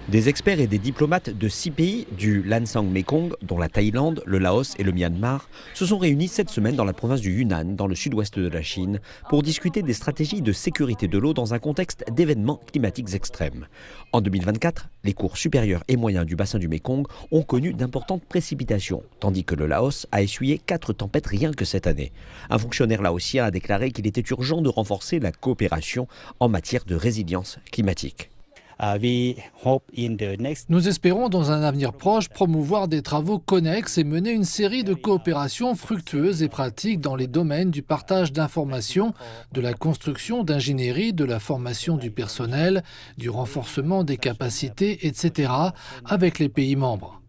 Des experts et des diplomates de 6 pays du Lansang-Mekong, dont la Thaïlande, le Laos et le Myanmar, se sont réunis cette semaine dans la province du Yunnan, dans le sud-ouest de la Chine, pour discuter des stratégies de sécurité de l'eau dans un contexte d'événements climatiques extrêmes. En 2024, les cours supérieurs et moyens du bassin du Mekong ont connu d'importantes précipitations, tandis que le Laos a essuyé 4 tempêtes rien que cette année. Un fonctionnaire laotien a déclaré qu'il était urgent de renforcer la coopération en matière de résilience climatique. Nous espérons dans un avenir proche promouvoir des travaux connexes et mener une série de coopérations fructueuses et pratiques dans les domaines du partage d'informations, de la construction d'ingénierie, de la formation du personnel, du renforcement des capacités, etc. avec les pays membres.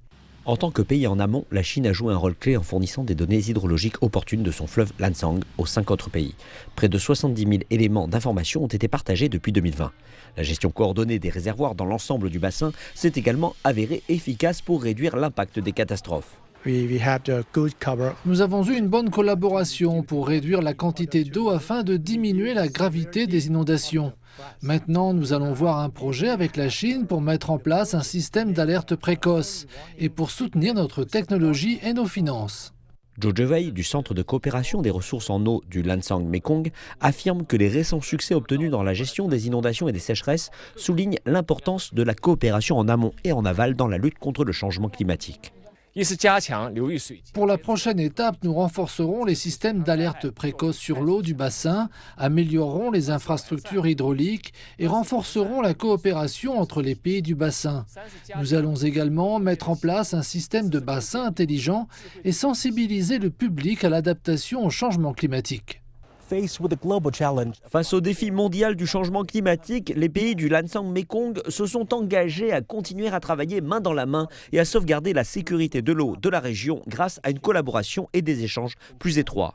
En tant que pays en amont, la Chine a joué un rôle clé en fournissant des données hydrologiques opportunes de son fleuve Lansang aux 5 autres pays. Près de 70 000 éléments d'information ont été partagés depuis 2020. La gestion coordonnée des réservoirs dans l'ensemble du bassin s'est également avérée efficace pour réduire l'impact des catastrophes. Nous avons eu une bonne collaboration pour réduire la quantité d'eau afin de diminuer la gravité des inondations. Maintenant, nous allons voir un projet avec la Chine pour mettre en place un système d'alerte précoce et pour soutenir notre technologie et nos finances. Zhou Zhewei, du Centre de coopération des ressources en eau du Lansang-Mekong, affirme que les récents succès obtenus dans la gestion des inondations et des sécheresses soulignent l'importance de la coopération en amont et en aval dans la lutte contre le changement climatique. Pour la prochaine étape, nous renforcerons les systèmes d'alerte précoce sur l'eau du bassin, améliorerons les infrastructures hydrauliques et renforcerons la coopération entre les pays du bassin. Nous allons également mettre en place un système de bassin intelligent et sensibiliser le public à l'adaptation au changement climatique. Face au défi mondial du changement climatique, les pays du Lansang-Mekong se sont engagés à continuer à travailler main dans la main et à sauvegarder la sécurité de l'eau de la région grâce à une collaboration et des échanges plus étroits.